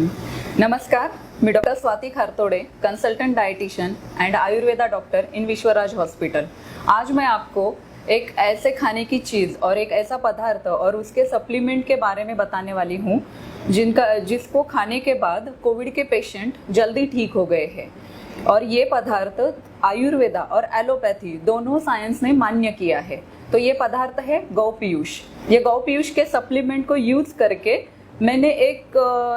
नमस्कार, मी doctor Swati Khartode, consultant dietitian and Ayurveda doctor in Vishwaraj hospital. आज मैं आपको एक ऐसे खाने की चीज़ और एक ऐसा पदार्थ और उसके सप्लीमेंट के बारे में बताने वाली हूँ जिसको खाने के बाद कोविड के पेशेंट जल्दी ठीक हो गए हैं। और ये पदार्थ आयुर्वेदा और एलोपैथी दोनों साइंस ने मान्य किया है। तो ये पदार्थ है गौ पीयूष। ये गौ पीयूष के सप्लीमेंट को यूज़ करके मैंने एक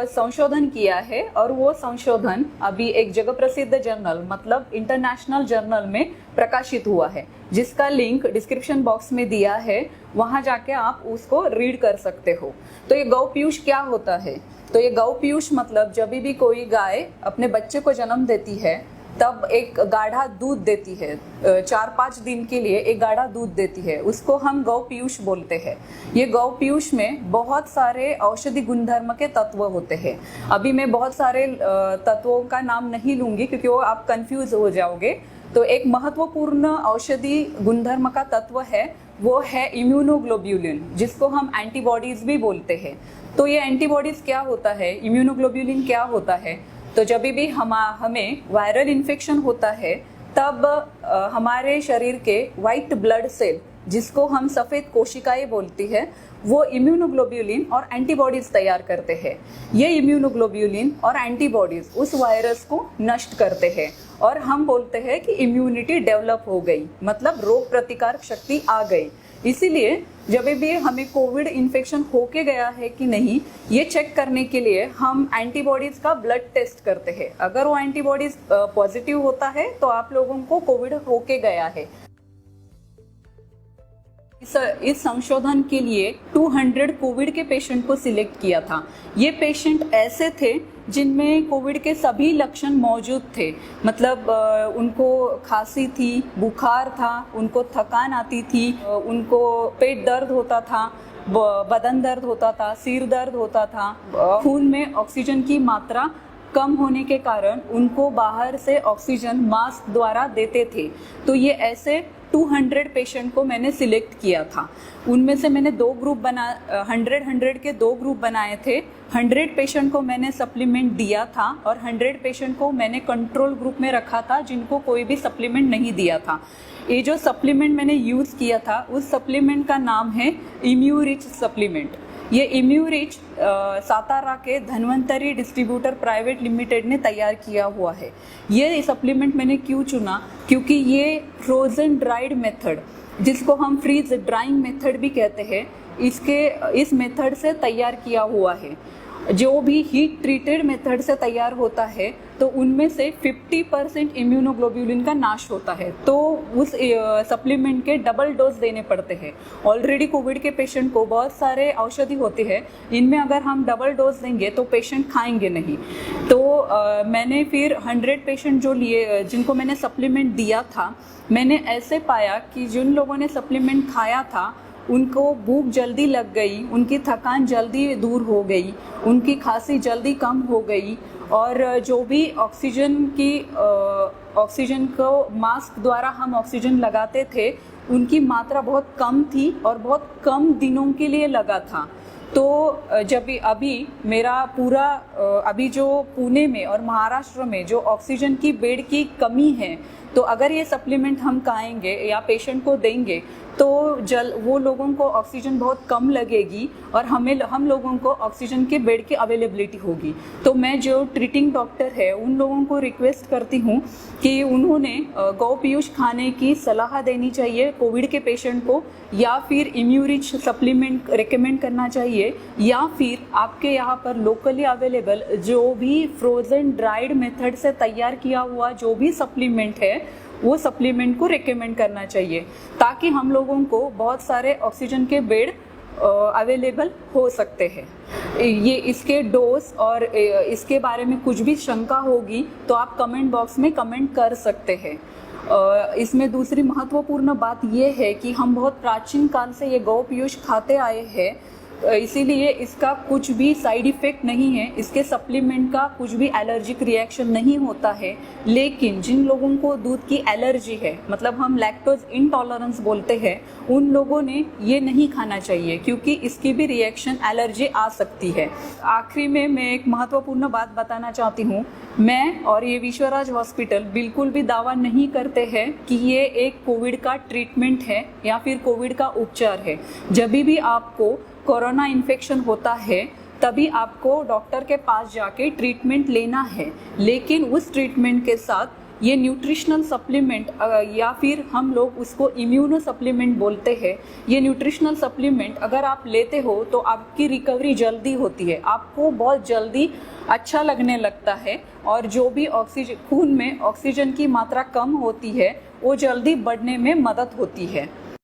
संशोधन किया है और वो संशोधन अभी एक जगह प्रसिद्ध जर्नल मतलब इंटरनेशनल जर्नल में प्रकाशित हुआ है, जिसका लिंक डिस्क्रिप्शन बॉक्स में दिया है। वहाँ जाके आप उसको रीड कर सकते हो। तो ये गौ पीयूष क्या होता है? तो ये गौ पीयूष मतलब जब भी कोई गाय अपने बच्चे को जन्म देती है तब एक गाढ़ा दूध देती है, 4-5 दिन के लिए एक गाढ़ा दूध देती है, उसको हम गौ पीयूष बोलते हैं। ये गौ पीयूष में बहुत सारे औषधि गुणधर्म के तत्व होते हैं। अभी मैं बहुत सारे तत्वों का नाम नहीं लूंगी क्योंकि वो आप कंफ्यूज हो जाओगे। तो एक महत्वपूर्ण औषधि गुणधर्म का तत्व है, वो है इम्यूनोग्लोब्यूलिन, जिसको हम एंटीबॉडीज भी बोलते हैं। तो ये एंटीबॉडीज क्या होता है, इम्यूनोग्लोब्यूलिन क्या होता है? तो जब भी हमें वायरल इन्फेक्शन होता है तब हमारे शरीर के वाइट ब्लड सेल, जिसको हम सफ़ेद कोशिकाएं बोलती है, वो इम्यूनोग्लोब्यूलिन और एंटीबॉडीज तैयार करते हैं। ये इम्यूनोग्लोब्यूलिन और एंटीबॉडीज उस वायरस को नष्ट करते हैं और हम बोलते हैं कि इम्यूनिटी डेवलप हो गई, मतलब रोग प्रतिकारक शक्ति आ गई। इसीलिए जब भी हमें कोविड इन्फेक्शन होके गया है कि नहीं, ये चेक करने के लिए हम एंटीबॉडीज का ब्लड टेस्ट करते हैं। अगर वो एंटीबॉडीज पॉजिटिव होता है तो आप लोगों को कोविड होके गया है। इस संशोधन के लिए 200 कोविड के पेशेंट को सिलेक्ट किया था। ये पेशेंट ऐसे थे जिनमें कोविड के सभी लक्षण मौजूद थे, मतलब उनको खांसी थी, बुखार था, उनको थकान आती थी, उनको पेट दर्द होता था, बदन दर्द होता था, सिर दर्द होता था, खून में ऑक्सीजन की मात्रा कम होने के कारण उनको बाहर से ऑक्सीजन मास्क द्वारा देते थे। तो ये ऐसे 200 पेशेंट को मैंने सिलेक्ट किया था। उनमें से मैंने 2 ग्रुप 100 के 2 ग्रुप बनाए थे। 100 पेशेंट को मैंने सप्लीमेंट दिया था और 100 पेशेंट को मैंने कंट्रोल ग्रुप में रखा था, जिनको कोई भी सप्लीमेंट नहीं दिया था। ये जो सप्लीमेंट मैंने यूज़ किया था उस सप्लीमेंट का नाम है इम्यूरिच सप्लीमेंट। ये इम्यूरिच सातारा के धन्वंतरी डिस्ट्रीब्यूटर प्राइवेट लिमिटेड ने तैयार किया हुआ है। ये सप्लीमेंट मैंने क्यों चुना? क्योंकि ये फ्रोजन ड्राइड मेथड, जिसको हम फ्रीज ड्राइंग मेथड भी कहते हैं, इस मेथड से तैयार किया हुआ है। जो भी हीट ट्रीटेड मेथड से तैयार होता है तो उनमें से 50% इम्यूनोग्लोब्यूलिन का नाश होता है, तो उस सप्लीमेंट के डबल डोज देने पड़ते हैं। ऑलरेडी कोविड के पेशेंट को बहुत सारे औषधि होते हैं, इनमें अगर हम डबल डोज देंगे तो पेशेंट खाएंगे नहीं। तो मैंने फिर 100 पेशेंट जिनको मैंने सप्लीमेंट दिया था, मैंने ऐसे पाया कि जिन लोगों ने सप्लीमेंट खाया था उनको भूख जल्दी लग गई, उनकी थकान जल्दी दूर हो गई, उनकी खांसी जल्दी कम हो गई, और जो भी ऑक्सीजन को मास्क द्वारा हम ऑक्सीजन लगाते थे उनकी मात्रा बहुत कम थी और बहुत कम दिनों के लिए लगा था। तो जब अभी मेरा पूरा अभी जो पुणे में और महाराष्ट्र में जो ऑक्सीजन की बेड की कमी है, तो अगर ये सप्लीमेंट हम खाएंगे या पेशेंट को देंगे तो वो लोगों को ऑक्सीजन बहुत कम लगेगी और हम लोगों को ऑक्सीजन के बेड की अवेलेबिलिटी होगी। तो मैं जो ट्रीटिंग डॉक्टर है उन लोगों को रिक्वेस्ट करती हूँ कि उन्होंने गौ पीयूष खाने की सलाह देनी चाहिए कोविड के पेशेंट को, या फिर इम्यूरिच सप्लीमेंट रिकमेंड करना चाहिए, या फिर आपके यहाँ पर लोकली अवेलेबल जो भी फ्रोजन ड्राइड मेथड से तैयार किया हुआ जो भी सप्लीमेंट है वो सप्लीमेंट को रिकमेंड करना चाहिए, ताकि हम लोगों को बहुत सारे ऑक्सीजन के बेड अवेलेबल हो सकते हैं। ये इसके डोज और इसके बारे में कुछ भी शंका होगी तो आप कमेंट बॉक्स में कमेंट कर सकते हैं। इसमें दूसरी महत्वपूर्ण बात ये है कि हम बहुत प्राचीन काल से ये गौ पीयूष खाते आए हैं। इसीलिए इसका कुछ भी साइड इफ़ेक्ट नहीं है, इसके सप्लीमेंट का कुछ भी एलर्जिक रिएक्शन नहीं होता है। लेकिन जिन लोगों को दूध की एलर्जी है, मतलब हम लैक्टोज इंटॉलरेंस बोलते हैं, उन लोगों ने ये नहीं खाना चाहिए क्योंकि इसकी भी रिएक्शन एलर्जी आ सकती है। आखिरी में मैं एक महत्वपूर्ण बात बताना चाहती हूँ। मैं और ये विश्वराज हॉस्पिटल बिल्कुल भी दावा नहीं करते हैं कि ये एक कोविड का ट्रीटमेंट है या फिर कोविड का उपचार है। जब भी आपको कोरोना इन्फेक्शन होता है तभी आपको डॉक्टर के पास जाके ट्रीटमेंट लेना है, लेकिन उस ट्रीटमेंट के साथ ये न्यूट्रिशनल सप्लीमेंट या फिर हम लोग उसको इम्यूनो सप्लीमेंट बोलते हैं, ये न्यूट्रिशनल सप्लीमेंट अगर आप लेते हो तो आपकी रिकवरी जल्दी होती है, आपको बहुत जल्दी अच्छा लगने लगता है और जो भी ऑक्सीजन खून में ऑक्सीजन की मात्रा कम होती है वो जल्दी बढ़ने में मदद होती है।